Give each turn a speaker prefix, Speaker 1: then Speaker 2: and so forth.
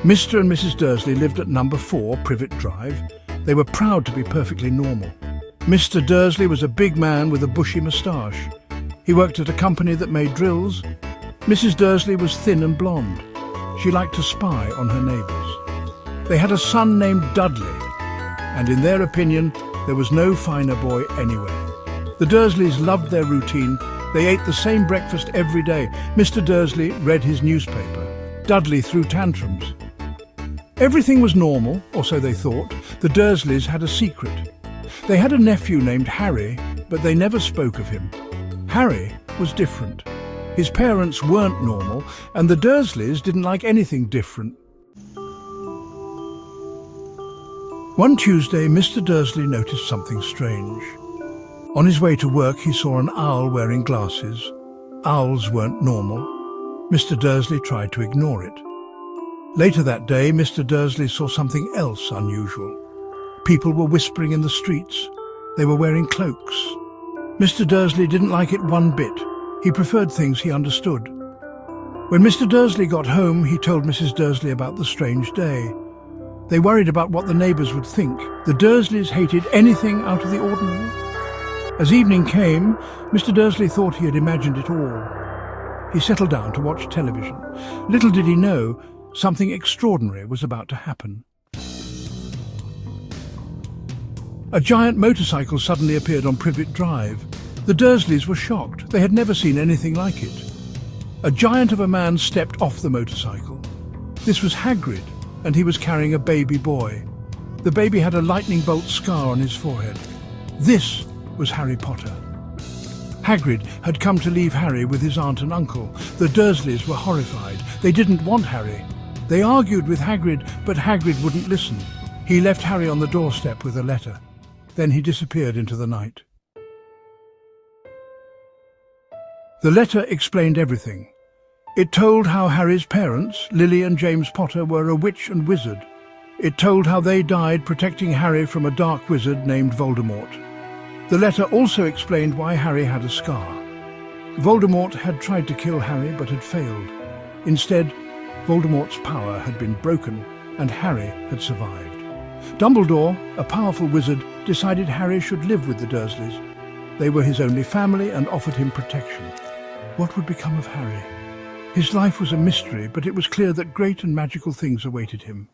Speaker 1: Mr. and Mrs. Dursley lived at number 4 Privet Drive. They were proud to be perfectly normal. Mr. Dursley was a big man with a bushy moustache. He worked at a company that made drills. Mrs. Dursley was thin and blonde. She liked to spy on her neighbours. They had a son named Dudley, and in their opinion, there was no finer boy anywhere. The Dursleys loved their routine. They ate the same breakfast every day. Mr. Dursley read his newspaper. Dudley threw tantrums. Everything was normal, or so they thought. The Dursleys had a secret. They had a nephew named Harry, but they never spoke of him. Harry was different. His parents weren't normal, and the Dursleys didn't like anything different. One Tuesday, Mr. Dursley noticed something strange. On his way to work, he saw an owl wearing glasses. Owls weren't normal. Mr. Dursley tried to ignore it. Later that day, Mr. Dursley saw something else unusual. People were whispering in the streets. They were wearing cloaks. Mr. Dursley didn't like it one bit. He preferred things he understood. When Mr. Dursley got home, he told Mrs. Dursley about the strange day. They worried about what the neighbours would think. The Dursleys hated anything out of the ordinary. As evening came, Mr. Dursley thought he had imagined it all. He settled down to watch television. Little did he know, something extraordinary was about to happen. A giant motorcycle suddenly appeared on Privet Drive. The Dursleys were shocked. They had never seen anything like it. A giant of a man stepped off the motorcycle. This was Hagrid, and he was carrying a baby boy. The baby had a lightning bolt scar on his forehead. This was Harry Potter. Hagrid had come to leave Harry with his aunt and uncle. The Dursleys were horrified. They didn't want Harry. They argued with Hagrid, but Hagrid wouldn't listen. He left Harry on the doorstep with a letter. Then he disappeared into the night. The letter explained everything. It told how Harry's parents, Lily and James Potter, were a witch and wizard. It told how they died protecting Harry from a dark wizard named Voldemort. The letter also explained why Harry had a scar. Voldemort had tried to kill Harry but had failed. Instead, Voldemort's power had been broken and Harry had survived. Dumbledore, a powerful wizard, decided Harry should live with the Dursleys. They were his only family and offered him protection. What would become of Harry? His life was a mystery, but it was clear that great and magical things awaited him.